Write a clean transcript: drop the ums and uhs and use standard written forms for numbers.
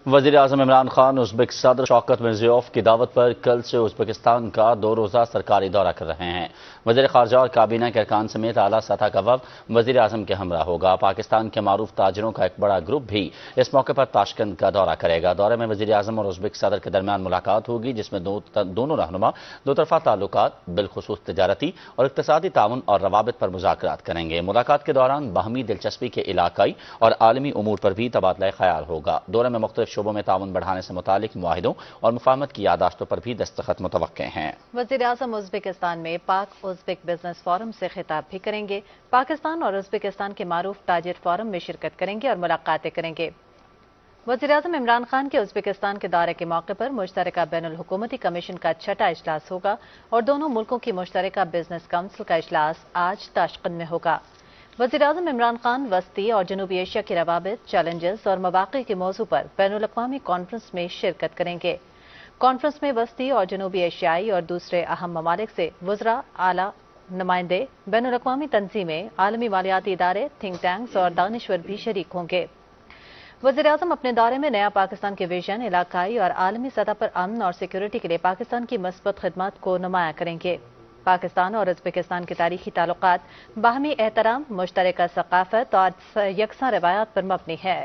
वज़ीर-ए-आज़म इमरान खान उज़्बेक सदर शौकत मिर्जियोयव की दावत पर कल से उज़्बेकिस्तान का 2 रोज़ा सरकारी दौरा कर रहे हैं। वज़ीर ख़ारजा और काबीना के अरकान समेत आला सतह का वफ़द वज़ीर-ए-आज़म के हमरा होगा। पाकिस्तान के मारूफ ताजिरों का एक बड़ा ग्रुप भी इस मौके पर ताशकंद का दौरा करेगा। दौरे में वज़ीर-ए-आज़म और उज़्बेक सदर के दरमियान मुलाकात होगी, जिसमें दोनों रहनुमा दो तरफ़ा ताल्लुकात, बिलखुसूस तिजारती और इक़्तिसादी ताउन और रवाबित पर मुज़ाकरात करेंगे। मुलाकात के दौरान बाहमी दिलचस्पी के इलाकाई और आलमी उमूर पर भी तबादला ख्याल होगा। दौरे में मुख्तलिफ शोबों में ताउन बढ़ाने से मुतालिक मुआहिदों और मुफाहमत की यादाश्तों पर भी दस्तखत मुतवक्के हैं। वज़ीर-ए-आज़म उज़्बेकिस्तान में पाक उज़्बेक बिजनेस फोरम से खिताब भी करेंगे। पाकिस्तान और उज़्बेकिस्तान के मारूफ ताजिर फोरम में शिरकत करेंगे और मुलाकातें करेंगे। वज़ीर-ए-आज़म इमरान खान के उज़्बेकिस्तान के दौरे के मौके पर मुश्तरका बैनुल हुकूमती कमीशन का 6ठा इजलास होगा और दोनों मुल्कों की मुश्तरका बिजनेस काउंसिल का इजलास आज ताशकंद में होगा। वज़ीर-ए-आज़म इमरान खान वस्ती और जनूबी एशिया के रवाबित, चैलेंजेस और मवाक़े के मौजू पर बैनुल अक़वामी कॉन्फ्रेंस में शिरकत करेंगे। कॉन्फ्रेंस में वस्ती और जनूबी एशियाई और दूसरे अहम ममालिक से वज़रा, आला नुमाइंदे, बैनुल अक़वामी तंजीमें, आलमी मालियाती इदारे, थिंक टैंक्स और दानिश्वर भी शरीक होंगे। वज़ीर-ए-आज़म अपने दौरे में नया पाकिस्तान के विजन, इलाकाई और आलमी सतह पर अमन और सिक्योरिटी के लिए पाकिस्तान की मस्बत खिदमत को नुमाया करेंगे। पाकिस्तान और उज़्बेकिस्तान के तारीखी ताल्लुकात, बाहमी एहतराम, मुश्तरका सकाफत और यकसा रवायात पर मबनी है।